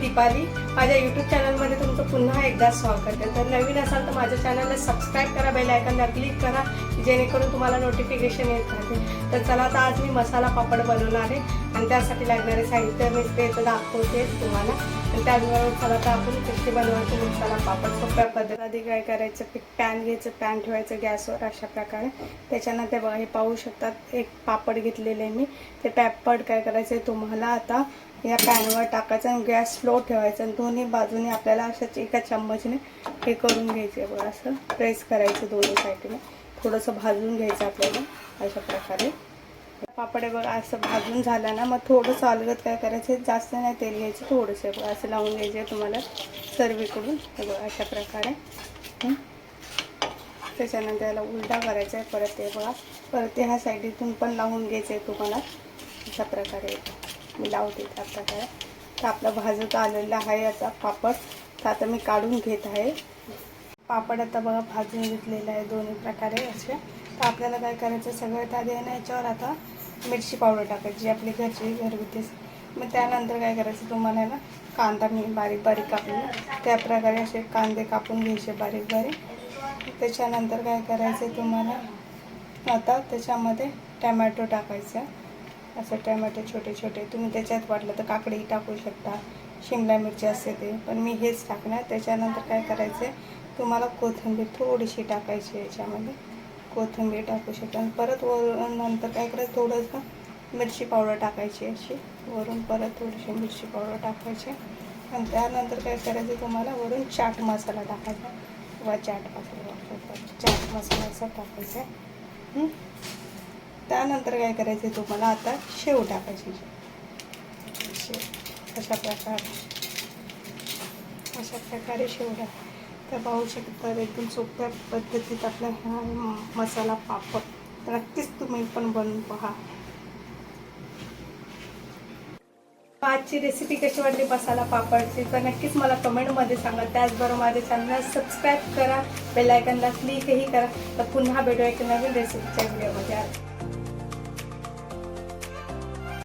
दीपाली। माझ्या यूट्यूब चॅनलमध्ये तुमचं पुन्हा एकदा स्वागत आहे। तर नवीन असाल तर माझ्या चॅनलला सबस्क्राईब करा, बेल आयकॉनला क्लिक करा जेणेकरून तुम्हाला नोटिफिकेशन येत राहते। तर चला आता आज मी मसाला पापड बनवणार आहे आणि त्यासाठी लागणारे साहित्य मी ते दाखवते तुम्हाला। आणि त्याचबरोबर चला आता आपण कशी बनवायची मसाला पापड सोप्या पद्धतीने। आधी काय करायचं, पॅन घ्यायचं, पॅन ठेवायचं गॅसवर अशा प्रकारे। त्याच्यानंतर बघा हे पाहू शकतात एक पापड घेतलेले मी। ते पापड काय करायचं तुम्हाला आता या पॅनवर टाकायचं आणि गॅस स्लो ठेवायचा आणि दोन्ही बाजूने आपल्याला अशाच एका चम्मचने हे करून घ्यायचे बघा, असं प्रेस करायचं दोन्ही साईडने, थोडंसं भाजून घ्यायचं आपल्याला अशा प्रकारे। पापड बघा असं भाजून झालं ना, मग थोडंसं अलगद काय करायचं, जास्त नाही तेल घ्यायचं, थोडंसं बघा असं लावून घ्यायचं तुम्हाला सर्वीकडून बघा अशा प्रकारे। त्याच्यानंतर याला उलटा करायचा आहे परत, ते बघा परत ह्या साईडीतून पण लावून घ्यायचं आहे तुम्हाला अशा प्रकारे। मी लावते त्या प्रकारे। तर आपला भाजत आलेला आहे आता पापड, तर आता मी काढून घेत आहे पापड। आता बघा भाजून घेतलेलं आहे दोन्ही प्रकारे असे। तर आपल्याला काय करायचं, सगळ्यात आधी आहे ना याच्यावर आता मिरची पावडर टाकायची आपली घरची घरगुती। मग त्यानंतर काय करायचं तुम्हाला ना, कांदा मी बारीक बारीक कापला त्या प्रकारे असे कांदे कापून घ्यायचे बारीक बारीक। त्याच्यानंतर काय करायचं तुम्हाला, आता त्याच्यामध्ये टमॅटो टाकायचं, असं टमॅटो छोटे छोटे। तुम्ही त्याच्यात वाटलं तर काकडी टाकू शकता, शिमला मिरची असते ते, पण मी हेच टाकणार। त्याच्यानंतर काय करायचं तुम्हाला, कोथिंबीर थोडीशी टाकायची याच्यामध्ये, कोथिंबीर टाकू शकता। आणि परत वरून नंतर काय करायचं, थोडंसं मिरची पावडर टाकायची अशी वरून, परत थोडीशी मिरची पावडर टाकायची। आणि त्यानंतर काय करायचं तुम्हाला, वरून चाट मसाला टाकायचा व चाट मसाला असं टाकायचा आहे। त्यानंतर काय करायचं तुम्हाला, आता शेव टाकायची, शेव अशा प्रकारे शेव टाक। तर पाहू शकता एकदम सोप्या पद्धतीत आपला हा मसाला पापड, तर नक्कीच तुम्ही पण बनवून पहा। आजची रेसिपी कशी वाटली मसाला पापडची, तर नक्कीच मला कमेंटमध्ये सांगा। त्याचबरोबर माझ्या चॅनलला सबस्क्राईब करा, बेल आयकॉनला क्लिकही करा। तर पुन्हा भेटूया एक नवीन रेसिपीच्या व्हिडिओमध्ये।